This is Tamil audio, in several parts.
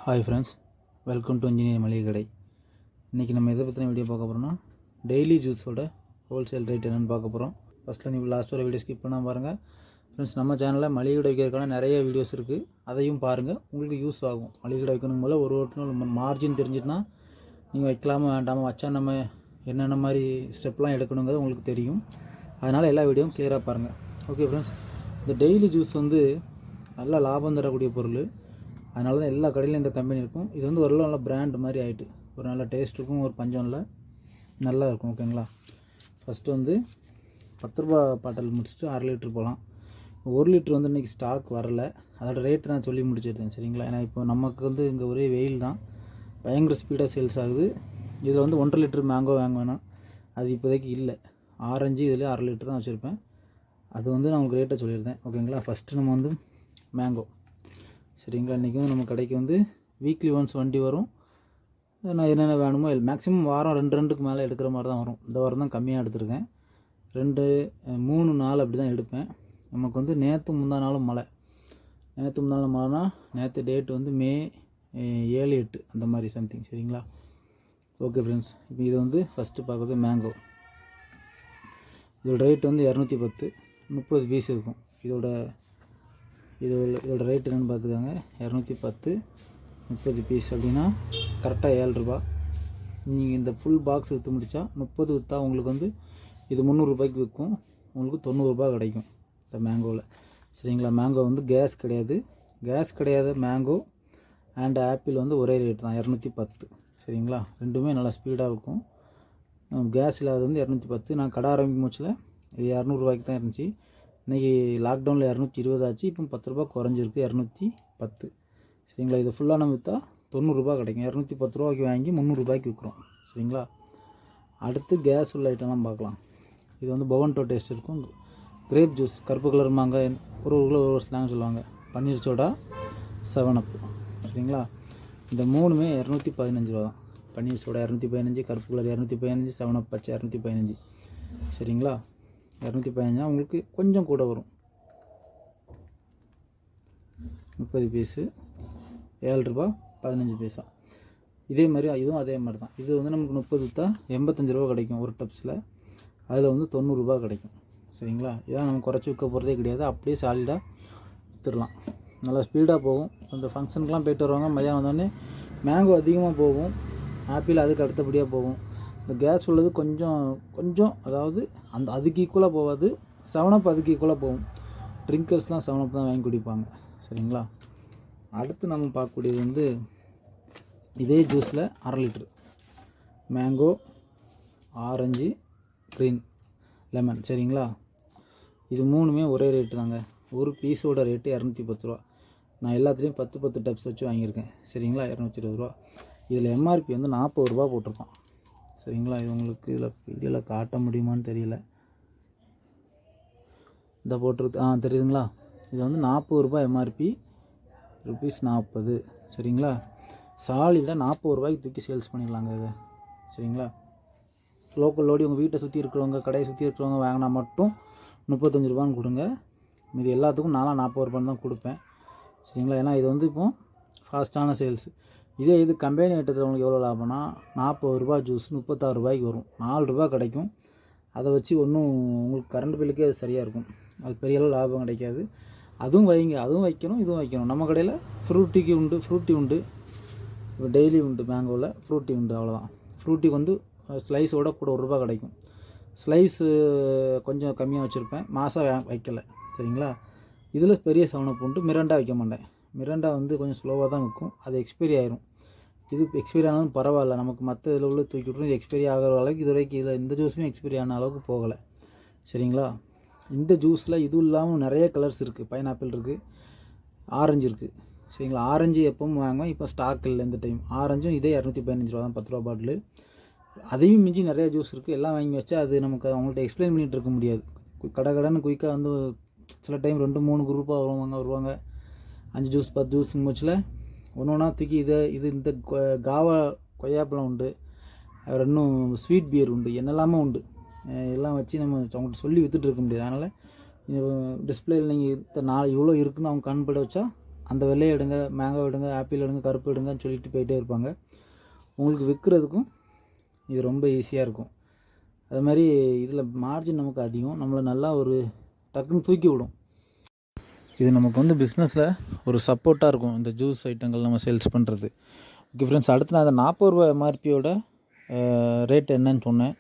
Hi friends, welcome to engineer மளிகை கடை. இன்றைக்கி நம்ம எதை பற்றின வீடியோ பார்க்க போகிறோம்னா, டெய்லி ஜூஸோட ஹோல்சேல் ரேட் என்னென்னு பார்க்க போகிறோம். ஃபஸ்ட்டில் நீங்கள் லாஸ்ட் வர வீடியோ ஸ்கிப் பண்ணால் பாருங்கள். ஃப்ரெண்ட்ஸ், நம்ம சேனலில் மளிகை கடை வைக்கிறதுக்கான நிறைய வீடியோஸ் இருக்குது, அதையும் பாருங்கள். உங்களுக்கு யூஸ் ஆகும். மளிகை கடை வைக்கணும் போல் ஒரு மார்ஜின் தெரிஞ்சிட்டுனா நீங்கள் வைக்கலாமா வேண்டாமா, வச்சா நம்ம என்னென்ன மாதிரி ஸ்டெப்லாம் எடுக்கணுங்கிறது உங்களுக்கு தெரியும். அதனால் எல்லா வீடியோவும் கிளியராக பாருங்கள். ஓகே ஃப்ரெண்ட்ஸ், இந்த டெய்லி ஜூஸ் வந்து நல்ல லாபம் தரக்கூடிய பொருள். அதனால தான் எல்லா கடையிலும் இந்த கம்பெனி இருக்கும். இது வந்து ஒரு நல்ல பிராண்ட் மாதிரி ஆகிட்டு, ஒரு நல்ல டேஸ்ட் இருக்கும், ஒரு பஞ்சம் இல்லை, நல்லா இருக்கும். ஓகேங்களா. ஃபஸ்ட்டு வந்து 10 ரூபா பாட்டில் முடிச்சுட்டு 1/2 லிட்டர் போகலாம். 1 லிட்டர் வந்து இன்றைக்கி ஸ்டாக் வரல, அதோட ரேட்டு நான் சொல்லி முடிச்சிருந்தேன். சரிங்களா. ஏன்னா இப்போ நமக்கு வந்து இங்கே ஒரே வெயில் தான், பயங்கர ஸ்பீடாக சேல்ஸ் ஆகுது. இதில் வந்து 1.5 லிட்டர் மேங்கோ வாங்க வேணாம், அது இப்போதைக்கு இல்லை. ஆரஞ்சு இதில் 1/2 லிட்டர் தான் வச்சுருப்பேன். அது வந்து நான் உங்களுக்கு ரேட்டை சொல்லியிருந்தேன். ஓகேங்களா. ஃபஸ்ட்டு நம்ம வந்து மேங்கோ. சரிங்களா. இன்றைக்கி வந்து நம்ம கடைக்கு வந்து வீக்லி ஒன்ஸ் வண்டி வரும். நான் என்னென்ன வேணுமோ மேக்ஸிமம் வாரம் 2க்கு மேலே எடுக்கிற மாதிரி தான் வரும். இந்த வாரம் தான் கம்மியாக எடுத்திருக்கேன். 2, 3, 4 அப்படி தான் எடுப்பேன். நமக்கு வந்து நேற்று முந்தா நாளும் மழை. நேற்று முந்தா நாள் மழைனா நேற்று டேட் வந்து மே 7, 8 அந்த மாதிரி சம்திங். சரிங்களா. ஓகே ஃப்ரெண்ட்ஸ், இப்போ இது வந்து ஃபஸ்ட்டு பார்க்குறது மேங்கோ. இதோட ரேட் வந்து 210, 30 பீஸ் இருக்கும். இதோட ரேட் என்னென்னு பார்த்துக்கோங்க. 210, 30 பீஸ் அப்படின்னா கரெக்டாக 7 ரூபா. நீங்கள் இந்த ஃபுல் பாக்ஸ் விற்று முடித்தா 30 விற்றா உங்களுக்கு வந்து இது 300 ரூபாய்க்கு விற்கும். உங்களுக்கு 90 ரூபா கிடைக்கும் இந்த மேங்கோவில். சரிங்களா. மேங்கோ வந்து கேஸ் கிடையாது. மேங்கோ அண்ட் ஆப்பிள் வந்து ஒரே ரேட் தான், 210. சரிங்களா. ரெண்டுமே நல்லா ஸ்பீடாக இருக்கும். கேஸ் இல்லாத வந்து 210. நான் கடை ஆரம்பிக்கும் போச்சில் இது 200 ரூபாய்க்கு தான் இருந்துச்சு. இன்றைக்கி லாக்டவுனில் 220 ஆச்சு. இப்போ 10 ரூபா குறைஞ்சிருக்கு, 210. சரிங்களா. இது ஃபுல்லாக நம்ம விற்றா 90 ரூபா கிடைக்கும். 210 ரூபாய்க்கு வாங்கி 300 ரூபாய்க்கு விற்கிறோம். சரிங்களா. அடுத்து கேஸ் உள்ள ஐட்டம்லாம் பார்க்கலாம். இது வந்து பவன்டோ டேஸ்ட் இருக்கும். கிரேப் ஜூஸ், கருப்பு கலர் மாங்காய், ஒரு ஸ்லாங் சொல்லுவாங்க. பன்னீர் சோடா, 7up. சரிங்களா. இந்த மூணுமே 215 ரூபா தான். பன்னீர் சோடா 215, கருப்பு கலர் 215, 7up பச்சை 215. சரிங்களா. 215 உங்களுக்கு கொஞ்சம் கூட வரும். 30 பீஸு 7 ரூபா 15 பைசா. இதே மாதிரி இதுவும் அதே மாதிரி தான். இது வந்து நமக்கு 30 தான் 85 ரூபா கிடைக்கும் ஒரு டப்ஸில். அதில் வந்து 90 ரூபா கிடைக்கும். சரிங்களா. இதான் நம்ம குறைச்சி விற்க போகிறதே கிடையாது, அப்படியே சாலிடாக விற்றுடலாம். நல்லா ஸ்பீடாக போகும். அந்த ஃபங்க்ஷனுக்குலாம் போய்ட்டு வருவாங்க, மதியம் வந்தோடனே மேங்கோ அதிகமாக போகும், ஆப்பிள் அதுக்கு அடுத்தபடியாக போகும். இந்த கேஸ் உள்ளது கொஞ்சம் அதாவது அதுக்கு ஈக்குவலாக போகாது. 7up அதுக்கு ஈக்குவலாக போகும். ட்ரிங்கர்ஸ்லாம் 7up தான் வாங்கி குடிப்பாங்க. சரிங்களா. அடுத்து நம்ம பார்க்கக்கூடியது வந்து இதே ஜூஸில் 1/2 litre mango, orange, green, lemon. சரிங்களா. இது மூணுமே ஒரே ரேட்டு தாங்க. ஒரு பீஸோட ரேட்டு 210 ரூபா. நான் எல்லாத்துலேயும் 10 டப்ஸ் வச்சு வாங்கியிருக்கேன். சரிங்களா. 220 ரூபா. இதில் எம்ஆர்பி வந்து 40 ரூபா போட்டிருக்கோம். சரிங்களா. இது உங்களுக்கு இதில் வீடியோவில் காட்ட முடியுமான்னு தெரியல. இந்த போட்டிருக்கு, தெரியுதுங்களா. இது வந்து 40 ரூபா எம்ஆர்பி, ₹40. சரிங்களா. சாலியில் 40 ரூபாய்க்கு தூக்கி சேல்ஸ் பண்ணிடலாங்க இதை. சரிங்களா. லோக்கல் லோடி உங்கள் வீட்டை சுற்றி இருக்கிறவங்க, கடையை சுற்றி இருக்கிறவங்க வாங்கினா மட்டும் 35 ரூபான்னு கொடுங்க. இது எல்லாத்துக்கும் நானும் 40 ரூபான்னு தான் கொடுப்பேன். சரிங்களா. ஏன்னா இது வந்து இப்போ ஃபாஸ்ட்டான சேல்ஸு. இது கம்பெனி ஐட்டத்தில் உங்களுக்கு எவ்வளோ லாபம்னா, 40 ரூபா ஜூஸ் 36 ரூபாய்க்கு வரும். 4 ரூபா கிடைக்கும். அதை வச்சு ஒன்றும் உங்களுக்கு கரண்ட் பில்லுக்கே அது சரியாக இருக்கும். அது பெரிய அளவு லாபம் கிடைக்காது. அதுவும் வைங்க, அதுவும் வைக்கணும், இதுவும் வைக்கணும். நம்ம கடையில் ஃப்ரூட்டி உண்டு, இப்போ டெய்லி உண்டு. மேங்கோவில் ஃப்ரூட்டி உண்டு, அவ்வளோதான். ஃப்ரூட்டி வந்து ஸ்லைஸோட கூட 1 ரூபா கிடைக்கும். ஸ்லைஸு கொஞ்சம் கம்மியாக வச்சுருப்பேன், மாதம் வைக்கலை. சரிங்களா. இதில் பெரிய 7up உண்டு. மிரண்டா வைக்க மாட்டேன். மிரண்டா வந்து கொஞ்சம் ஸ்லோவாக தான் விற்கும், அது எக்ஸ்பைரி ஆயிரும். இது எக்ஸ்பைரி ஆனாலும் பரவாயில்ல, நமக்கு மற்ற இதில் உள்ள தூக்கி விட்ரும். இது எக்ஸ்பைரி ஆகிற அளவுக்கு இது வரைக்கும் இதில் இந்த ஜூஸுமே எக்ஸ்பைரி ஆன அளவுக்கு போகலை. சரிங்களா. இந்த ஜூஸில் இது இல்லாமல் நிறைய கலர்ஸ் இருக்குது. பைனாப்பிள் இருக்குது, ஆரஞ்சு இருக்குது. சரிங்களா. ஆரஞ்சு எப்பவும் வாங்குவேன், இப்போ ஸ்டாக் இல்லை இந்த டைம். ஆரஞ்சும் இதே 215 ரூபா தான், 10 ரூபா பாட்டில். அதையும் மிஞ்சி நிறைய ஜூஸ் இருக்குது. எல்லாம் வாங்கி வச்சா அது நமக்கு அவங்கள்ட்ட எக்ஸ்பிளைன் பண்ணிகிட்டு இருக்க முடியாது. கடைன்னு குயிக்காக வந்து சில டைம் 2-3 குரூப்பாக வருவாங்க. 5 ஜூஸ் 10 ஜூஸ் முச்சில் ஒன்று தூக்கி இது இந்த கொய்யாப்பழம் உண்டு, இன்னும் ஸ்வீட் பியர் உண்டு, என்னெல்லாமே உண்டு. எல்லாம் வச்சு நம்ம அவங்கள்ட்ட சொல்லி விற்றுட்டு இருக்க முடியாது. அதனால் டிஸ்பிளேயில் நீங்கள் இவ்வளோ இருக்குன்னு அவங்க கண்பட வச்சா அந்த வெள்ளையை எடுங்க, மேங்கோ எடுங்க, ஆப்பிள் எடுங்க, கருப்பு எடுங்கன்னு சொல்லிட்டு போயிட்டே இருப்பாங்க. உங்களுக்கு விற்கிறதுக்கும் இது ரொம்ப ஈஸியாக இருக்கும். அது மாதிரி இதில் மார்ஜின் நமக்கு அதிகம், நம்மளை நல்லா ஒரு டக்குன்னு தூக்கி விடும். இது நமக்கு வந்து பிஸ்னஸில் ஒரு சப்போர்ட்டாக இருக்கும், இந்த ஜூஸ் ஐட்டங்கள் நம்ம சேல்ஸ் பண்ணுறது. ஓகே ஃப்ரெண்ட்ஸ், அடுத்து நான் அந்த 40 ரூபா எம்ஆர்பியோட ரேட் என்னன்னு சொன்னேன்.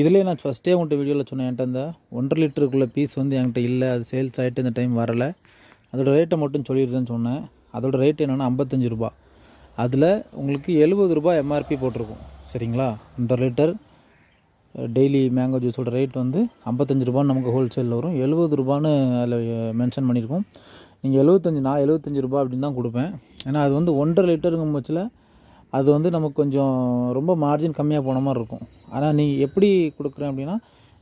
இதிலே நான் ஃபஸ்ட்டே உங்கள்கிட்ட வீடியோவில் சொன்னேன், என்கிட்ட இந்த 1.5 லிட்டருக்குள்ள பீஸ் வந்து என்கிட்ட இல்லை, அது சேல்ஸ் ஆகிட்டு இந்த டைம் வரலை. அதோடய ரேட்டை மட்டும் சொல்லிடுறேன்னு சொன்னேன். அதோடய ரேட் என்னென்னா 55 ரூபா. அதில் உங்களுக்கு 70 ரூபா எம்ஆர்பி போட்டிருக்கும். சரிங்களா? 1.5 லிட்டர் டெய்லி மேங்கோ ஜூஸோட ரேட் வந்து 55 ரூபான்னு நமக்கு ஹோல்சேலில் வரும். 70 ரூபான்னு அதில் மென்ஷன் பண்ணியிருக்கோம். நீங்கள் நான் 75 ரூபா அப்படின்னு தான் கொடுப்பேன். ஏன்னா அது வந்து 1.5 லிட்டருங்கும் பட்சத்தில் அது வந்து நமக்கு கொஞ்சம் ரொம்ப மார்ஜின் கம்மியாக போன மாதிரி இருக்கும். ஆனால் நீங்கள் எப்படி கொடுக்குறேன் அப்படின்னா,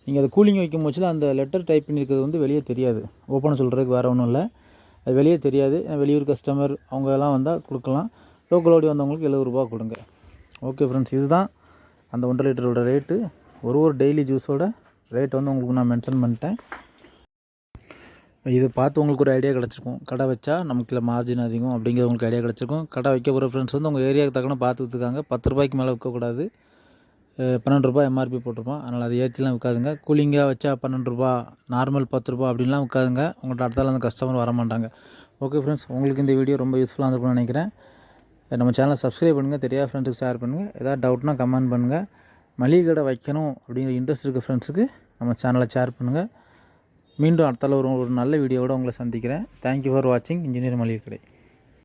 நீங்கள் அதை கூலிங் வைக்கும் பட்சத்தில் அந்த லெட்டர் டைப் பண்ணியிருக்கிறது வந்து வெளியே தெரியாது. ஓப்பனாக சொல்கிறதுக்கு வேறு ஒன்றும் இல்லை, அது வெளியே தெரியாது. வெளியூர் கஸ்டமர் அவங்க எல்லாம் வந்தால் கொடுக்கலாம். லோக்கலோடி வந்தவங்களுக்கு 70 ரூபா கொடுங்க. ஓகே ஃப்ரெண்ட்ஸ், இதுதான் அந்த 1.5 லிட்டரோட ரேட்டு. ஒரு டெய்லி ஜூஸோட ரேட் வந்து உங்களுக்கு நான் மென்ஷன் பண்ணிட்டேன். இதை பார்த்து உங்களுக்கு ஒரு ஐடியா கிடச்சிருக்கும், கடை வச்சா நமக்கு இல்லை மார்ஜின் அதிகம் அப்படிங்கிற உங்களுக்கு ஐடியா கிடச்சிருக்கும். கடை வைக்க போகிற ஃப்ரெண்ட்ஸ் வந்து உங்கள் ஏரியாவுக்கு தக்கன பார்த்து விற்றுக்காங்க. 10 ரூபாய்க்கு மேலே விற்கக்கூடாது. 12 ரூபா எம்ஆர்பி போட்டிருப்பான், அதனால் அதை ஏற்றிலாம் விற்காதுங்க. கூலிங்காக வச்சா 12 ரூபா, நார்மல் 10 ரூபா அப்படின்லாம் விற்காதுங்க. உங்கள்கிட்ட அடுத்தால அந்த கஸ்டமர் வர மாட்டாங்க. ஓகே ஃப்ரெண்ட்ஸ், உங்களுக்கு இந்த வீடியோ ரொம்ப யூஸ்ஃபுல்லாக இருக்கும்னு நினைக்கிறேன். நம்ம சேனலை சப்ஸ்கிரைப் பண்ணுங்கள், தெரியாத ஃப்ரெண்ட்ஸுக்கு ஷேர் பண்ணுங்கள். ஏதாவது டவுட்னா கமெண்ட் பண்ணுங்கள். மளிகை கடை வைக்கணும் அப்படிங்கிற இன்ட்ரெஸ்ட் இருக்க ஃப்ரெண்ட்ஸுக்கு நம்ம சேனலை ஷேர் பண்ணுங்கள். மீண்டும் அடுத்தால ஒரு நல்ல வீடியோவோடு உங்களை சந்திக்கிறேன். தேங்க்யூ ஃபார் வாட்சிங் இன்ஜினியர் மளிகை கடை.